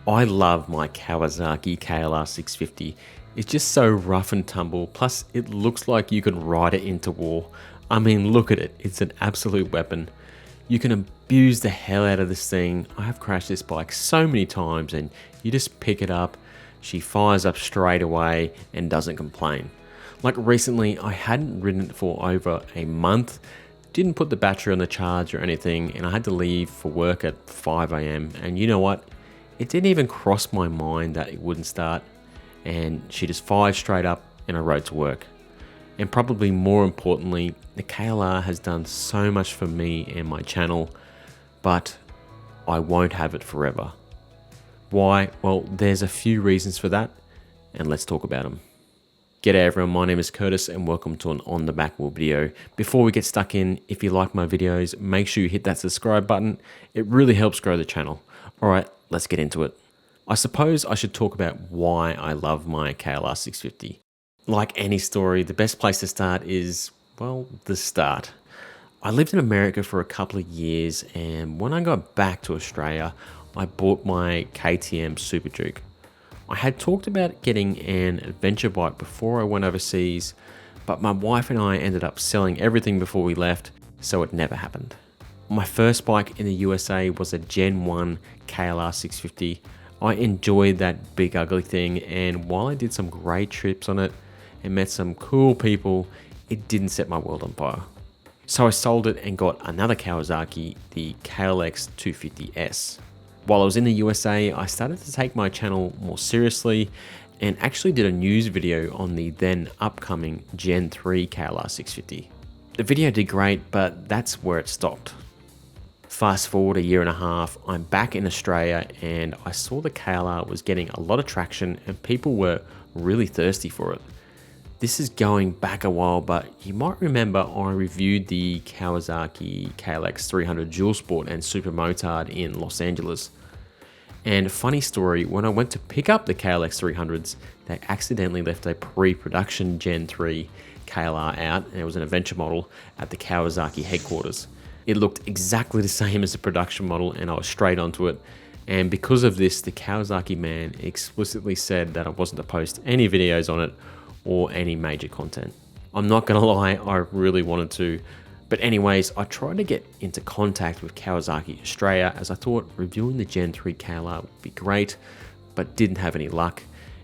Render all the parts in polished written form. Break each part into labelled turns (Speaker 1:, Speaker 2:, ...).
Speaker 1: I love my Kawasaki KLR 650. It's just so rough and tumble, plus it looks like you can ride it into war. I mean, look at it, it's an absolute weapon. You can abuse the hell out of this thing. I have crashed this bike so many times and you just pick it up, she fires up straight away and doesn't complain. Like recently, I hadn't ridden it for over a month, didn't put the battery on the charge or anything, and I had to leave for work at 5 a.m. And you know what? It didn't even cross my mind that it wouldn't start, and she just fired straight up and I rode to work. And probably more importantly, the KLR has done so much for me and my channel, but I won't have it forever. Why? Well, there's a few reasons for that, and let's talk about them. G'day everyone, my name is Curtis and welcome to an On The Back Wheel video. Before we get stuck in, if you like my videos, make sure you hit that subscribe button. It really helps grow the channel. Alright, let's get into it. I suppose I should talk about why I love my KLR 650. Like any story, the best place to start is, well, the start. I lived in America for a couple of years, and when I got back to Australia, I bought my KTM Super Duke. I had talked about getting an adventure bike before I went overseas, but my wife and I ended up selling everything before we left, so it never happened. My first bike in the USA was a Gen 1 KLR 650. I enjoyed that big ugly thing, and while I did some great trips on it and met some cool people, it didn't set my world on fire. So I sold it and got another Kawasaki, the KLX 250S. While I was in the USA, I started to take my channel more seriously and actually did a news video on the then upcoming Gen 3 KLR 650. The video did great, but that's where it stopped. Fast forward a year and a half, I'm back in Australia and I saw the KLR was getting a lot of traction and people were really thirsty for it. This is going back a while, but you might remember I reviewed the Kawasaki KLX 300 Dual Sport and Super Motard in Los Angeles. And funny story, when I went to pick up the KLX 300s, they accidentally left a pre-production Gen 3 KLR out, and it was an adventure model at the Kawasaki headquarters. It looked exactly the same as the production model and I was straight onto it. And because of this, the Kawasaki man explicitly said that I wasn't to post any videos on it or any major content. I'm not gonna lie, I really wanted to. But anyways, I tried to get into contact with Kawasaki Australia as I thought reviewing the Gen 3 KLR would be great, but didn't have any luck.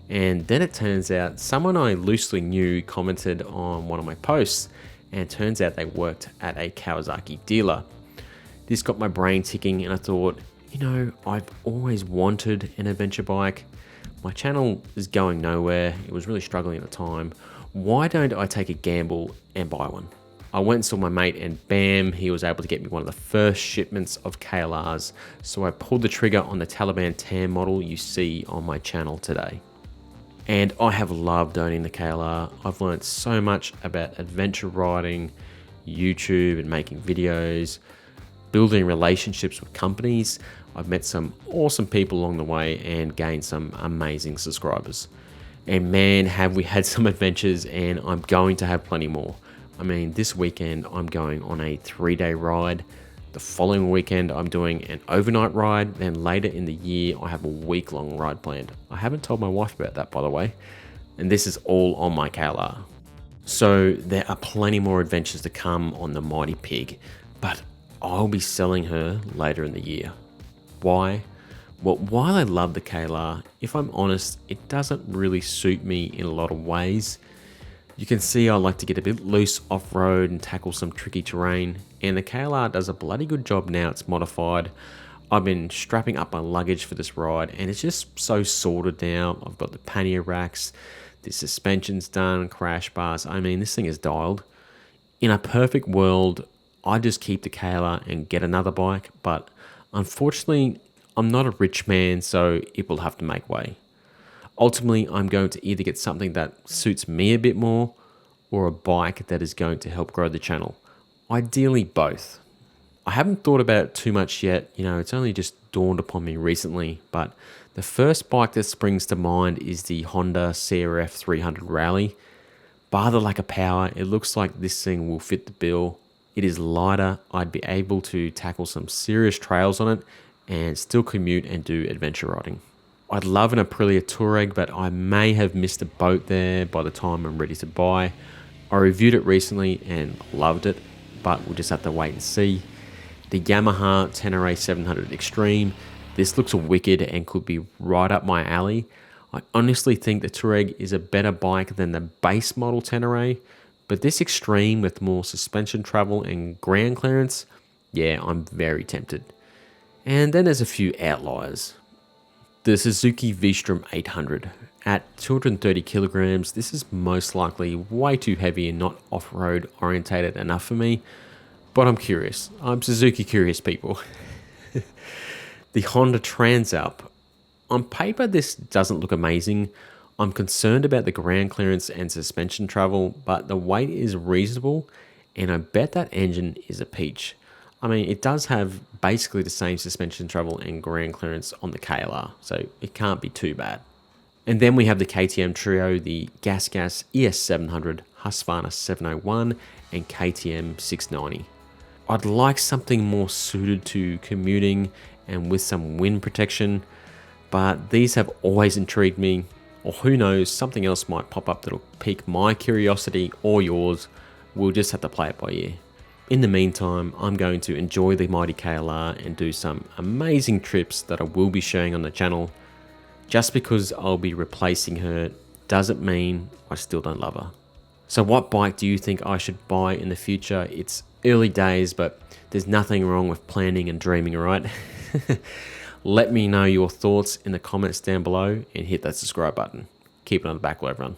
Speaker 1: And then it turns out someone I loosely knew commented on one of my posts, and it turns out they worked at a Kawasaki dealer. This got my brain ticking and I thought, you know, I've always wanted an adventure bike. My channel is going nowhere. It was really struggling at the time. Why don't I take a gamble and buy one? I went and saw my mate and bam, he was able to get me one of the first shipments of KLRs. So I pulled the trigger on the Taliban tan model you see on my channel today. And I have loved owning the KLR. I've learned so much about adventure riding, YouTube and making videos, building relationships with companies. I've met some awesome people along the way and gained some amazing subscribers. And man, have we had some adventures, and I'm going to have plenty more. I mean, this weekend I'm going on a 3-day ride. The following weekend I'm doing an overnight ride. Then later in the year I have a week-long ride planned. I haven't told my wife about that, by the way. And this is all on my KLR. So there are plenty more adventures to come on the Mighty Pig, but I'll be selling her later in the year. Why? Well, while I love the KLR, if I'm honest, it doesn't really suit me in a lot of ways. You can see I like to get a bit loose off-road and tackle some tricky terrain, and the KLR does a bloody good job now it's modified. I've been strapping up my luggage for this ride and it's just so sorted now. I've got the pannier racks, the suspension's done, crash bars. I mean, this thing is dialed. In a perfect world, I just keep the KLR and get another bike, but unfortunately, I'm not a rich man, so it will have to make way. Ultimately, I'm going to either get something that suits me a bit more or a bike that is going to help grow the channel. Ideally, both. I haven't thought about it too much yet. You know, it's only just dawned upon me recently, but the first bike that springs to mind is the Honda CRF 300 Rally. Bar the lack of power, it looks like this thing will fit the bill. It is lighter. I'd be able to tackle some serious trails on it and still commute and do adventure riding. I'd love an Aprilia Touareg, but I may have missed a boat there by the time I'm ready to buy. I reviewed it recently and loved it, but we'll just have to wait and see. The Yamaha Tenere 700 Extreme, this looks wicked and could be right up my alley. I honestly think the Touareg is a better bike than the base model Tenere, but this Extreme with more suspension travel and ground clearance, yeah, I'm very tempted. And then there's a few outliers. The Suzuki V-Strom 800. At 230 kilograms, this is most likely way too heavy and not off-road orientated enough for me, but I'm curious. I'm Suzuki curious, people. The Honda Transalp. On paper, this doesn't look amazing. I'm concerned about the ground clearance and suspension travel, but the weight is reasonable, and I bet that engine is a peach. I mean, it does have basically the same suspension travel and ground clearance on the KLR, so it can't be too bad. And then we have the KTM trio, the GasGas ES700, Husqvarna 701, and KTM 690. I'd like something more suited to commuting and with some wind protection, but these have always intrigued me, or who knows, something else might pop up that'll pique my curiosity or yours. We'll just have to play it by ear. In the meantime, I'm going to enjoy the mighty KLR and do some amazing trips that I will be sharing on the channel. Just because I'll be replacing her doesn't mean I still don't love her. So what bike do you think I should buy in the future? It's early days, but there's nothing wrong with planning and dreaming, right? Let me know your thoughts in the comments down below and hit that subscribe button. Keep it on the back wheel, everyone.